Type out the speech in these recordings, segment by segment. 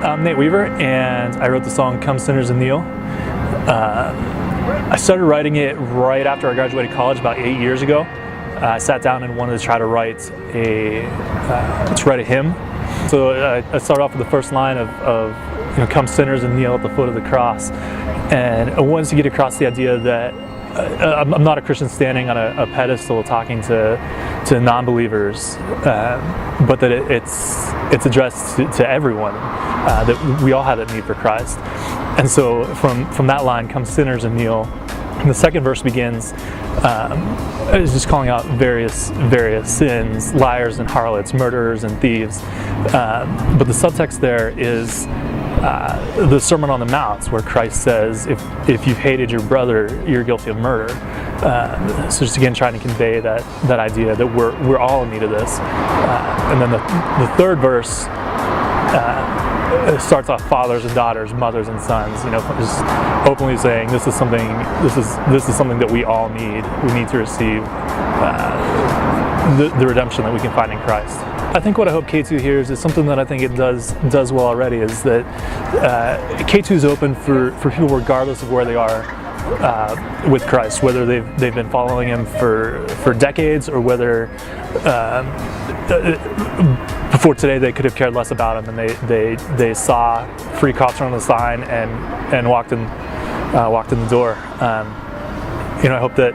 I'm Nate Weaver, and I wrote the song Come Sinners and Kneel. I started writing it right after I graduated college about 8 years ago. I sat down and wanted to try to write a hymn. So I started off with the first line of come sinners and kneel at the foot of the cross. And I wanted to get across the idea that I'm not a Christian standing on a pedestal talking to non-believers, but that it's addressed to everyone, that we all have that need for Christ. And so from that line, come sinners and kneel. And the second verse begins, is just calling out various sins, liars and harlots, murderers and thieves. But the subtext there is the Sermon on the Mount, where Christ says, if you've hated your brother, you're guilty of murder. So just again trying to convey that idea that we're all in need of this. And then the third verse starts off fathers and daughters, mothers and sons. Just openly saying this is something that we all need. We need to receive the redemption that we can find in Christ. I think what I hope K2 hears is something that I think it does well already, is that K2 is open for people regardless of where they are with Christ, whether they've been following Him for decades, or whether before today they could have cared less about Him, and they saw free coffee on the sign and walked in the door. I hope that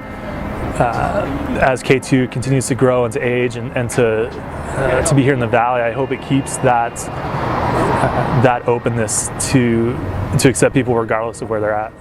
as K2 continues to grow and to age and to be here in the Valley, I hope it keeps that openness to accept people regardless of where they're at.